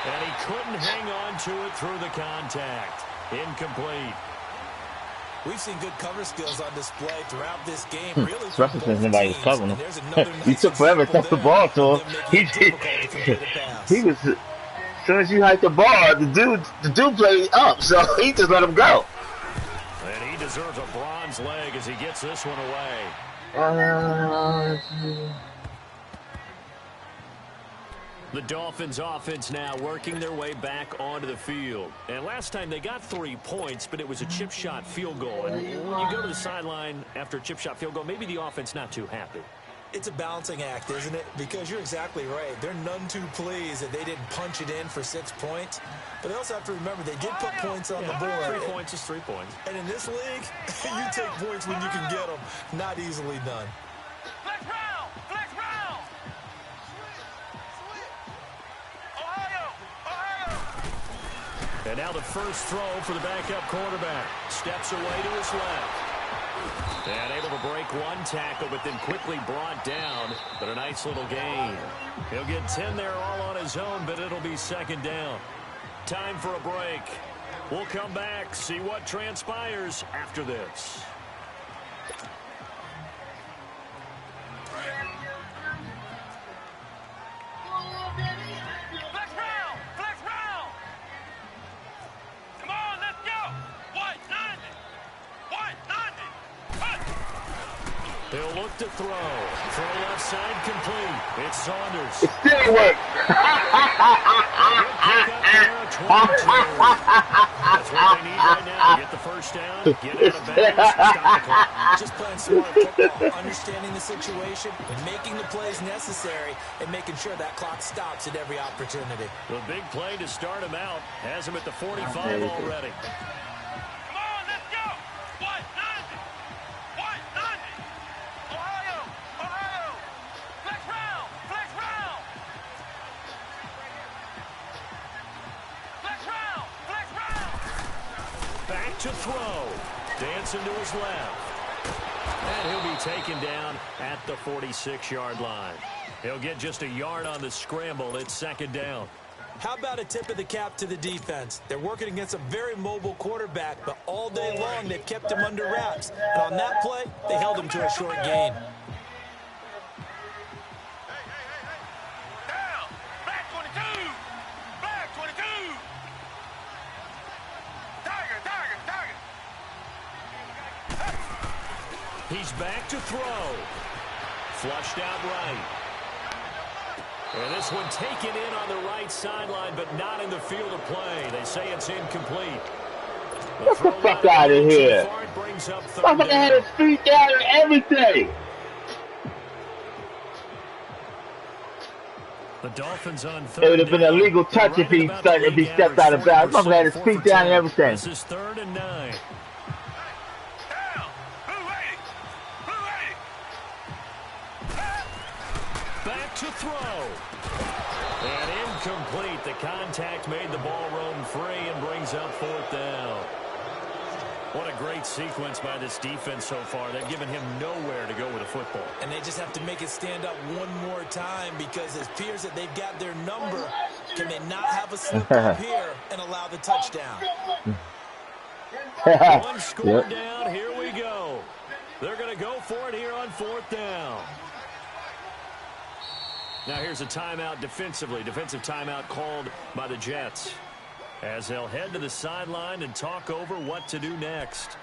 And he couldn't hang on to it through the contact. Incomplete. We've seen good cover skills on display throughout this game. Really, especially since nobody was covering him. He took forever to touch the ball to him. He was, as soon as you hike the ball, the dude played up, so he just let him go. And he deserves a bronze leg as he gets this one away. The Dolphins offense now working their way back onto the field. And last time they got 3 points, but it was a chip shot field goal. And when you go to the sideline after a chip shot field goal, maybe the offense not too happy. It's a balancing act, isn't it? Because you're exactly right. They're none too pleased that they didn't punch it in for 6 points. But they also have to remember they did put points on the board. 3 points is 3 points. And in this league, you take points when you can get them. Not easily done. Flex round. Flex round. Ohio. Ohio. And now the first throw for the backup quarterback. Steps away to his left. And able to break 1 tackle, but then quickly brought down. But a nice little gain. He'll get 10 there all on his own, but it'll be 2nd down. Time for a break. We'll come back, see what transpires after this. Flex round. Flex round. Come on, let's go. White 90. White 90. Cut. They'll look to throw. Throw left side complete. It's Saunders. It still worked. That's what they need right now. Get the first down, get out of bounds, stop the clock. Just playing smart football, understanding the situation, making the plays necessary, and making sure that clock stops at every opportunity. The big play to start him out has him at the 45 already. Come on, let's go. White 90. White 90. Ohio. Ohio. Flex round. Flex round. back to throw. Dancing to his left. And he'll be taken down at the 46-yard line. He'll get just a yard on the scramble. It's second down. How about a tip of the cap to the defense? They're working against a very mobile quarterback, but all day long they've kept him under wraps. And on that play, they held him to a short gain. Down. Back 22. Back 22. Tiger. He's back to throw. Flushed out right. And this one taken in on the right sideline, but not in the field of play. They say it's incomplete. Get the fuck out of here. Motherfucker had his feet down and everything. The Dolphins on third. It would have been a legal touch if he stepped out of bounds. Motherfucker had his feet down and everything. This is 3rd and 9. Back to throw. And incomplete. The contact made the ball roam free and brings up 4th down. What a great sequence by this defense so far. They've given him nowhere to go with the football. And they just have to make it stand up one more time because it appears that they've got their number. Can they not have a slip up here and allow the touchdown? One score down. Here we go. They're going to go for it here on 4th down. Now here's a timeout defensively. Defensive timeout called by the Jets, as they'll head to the sideline and talk over what to do next.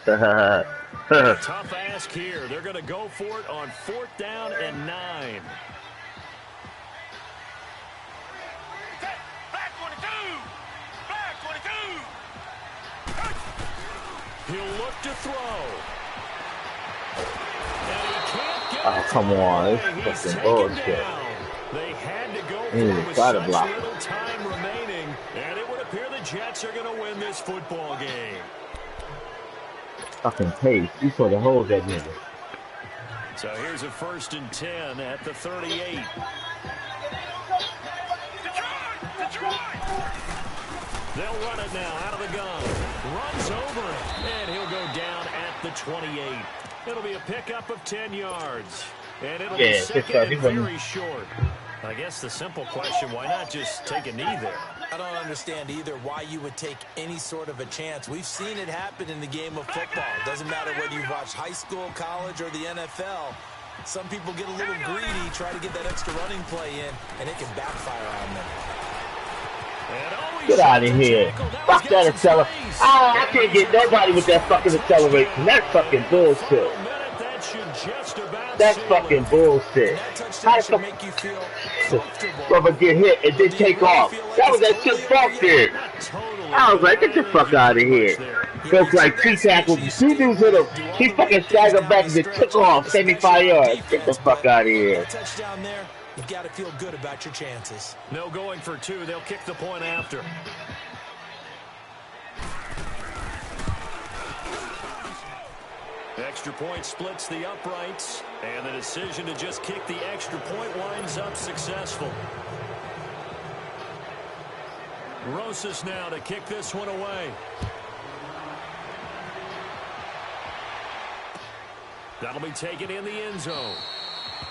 Tough ask here. They're going to go for it on 4th down and 9. He'll look to throw. And he can't get Oh, come on. This fucking bullshit. They had to go for He it with got such a block. little time remaining, and it would appear the Jets are going to win this football game. Fucking pace. You saw the hole that nigga. So here's a 1st and 10 at the 38. They'll run it now out of the gun. Runs over it, and he'll go down at the 28. It'll be a pickup of 10 yards. And it'll be second and very short. I guess the simple question, why not just take a knee there? I don't understand either why you would take any sort of a chance. We've seen it happen in the game of football. Doesn't matter whether you've watched high school, college, or the NFL. Some people get a little greedy, try to get that extra running play in, and it can backfire on them. Get out of here. Fuck that acceleration. I can't get nobody with that fucking acceleration. That's fucking bullshit. That's fucking bullshit. How the fuck brother get hit and then take off? That was that shit Falk did. I was like, get the fuck out of here. Goes like 2 tackles. 2 dudes hit him. He fucking staggered back and then took off 75 yards. Get the fuck out of here. Touchdown there. You've got to feel good about your chances. No going for 2. They'll kick the point after. Extra point splits the uprights, and the decision to just kick the extra point winds up successful. Rosas now to kick this one away. That'll be taken in the end zone.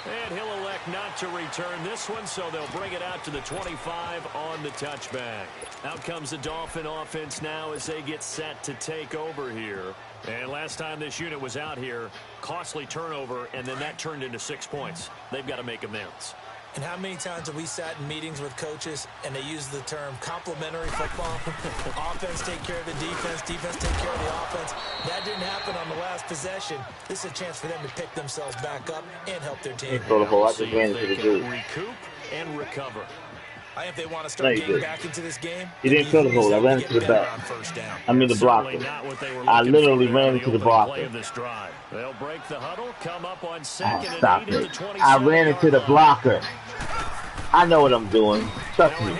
And he'll elect not to return this one, so they'll bring it out to the 25 on the touchback. Out comes the Dolphin offense now as they get set to take over here. And last time this unit was out here, costly turnover, and then that turned into 6 points. They've got to make amends. And how many times have we sat in meetings with coaches and they use the term complementary football? Offense take care of the defense, defense take care of the offense. That didn't happen on the last possession. This is a chance for them to pick themselves back up and help their team. See if they can recoup and recover. I think they want to start getting back into this game. You didn't fill the hole. I ran into the back. I mean the blocker. I literally ran into the blocker. They'll break the huddle, come up on second stop and 8 it. at the I ran into the blocker. I know what I'm doing. Trust me.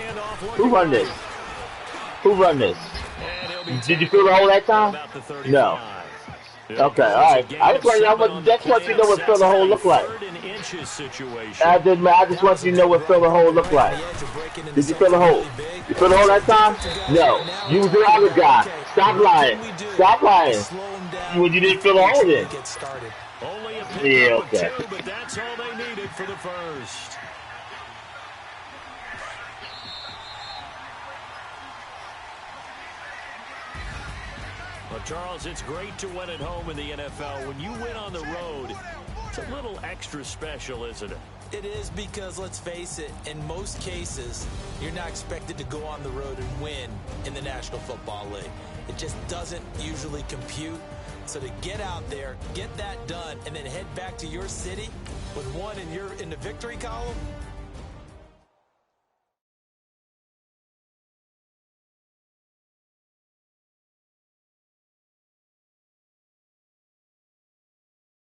Who run this? Who run this? Did you fill the hole that time? No. Okay, all right. I just want to know what. Just want you to know what fill the hole look like. I just want you to know what fill the hole look like. Did you fill the hole? You fill the hole that time? No. You was the other guy. Stop lying. Stop lying. Well, you didn't fill the hole then. Yeah, okay. But that's all they needed for the first. Well, Charles, it's great to win at home in the NFL. When you win on the road, it's a little extra special, isn't it? It is because, let's face it, in most cases, you're not expected to go on the road and win in the National Football League. It just doesn't usually compute. So to get out there, get that done, and then head back to your city with one in the victory column,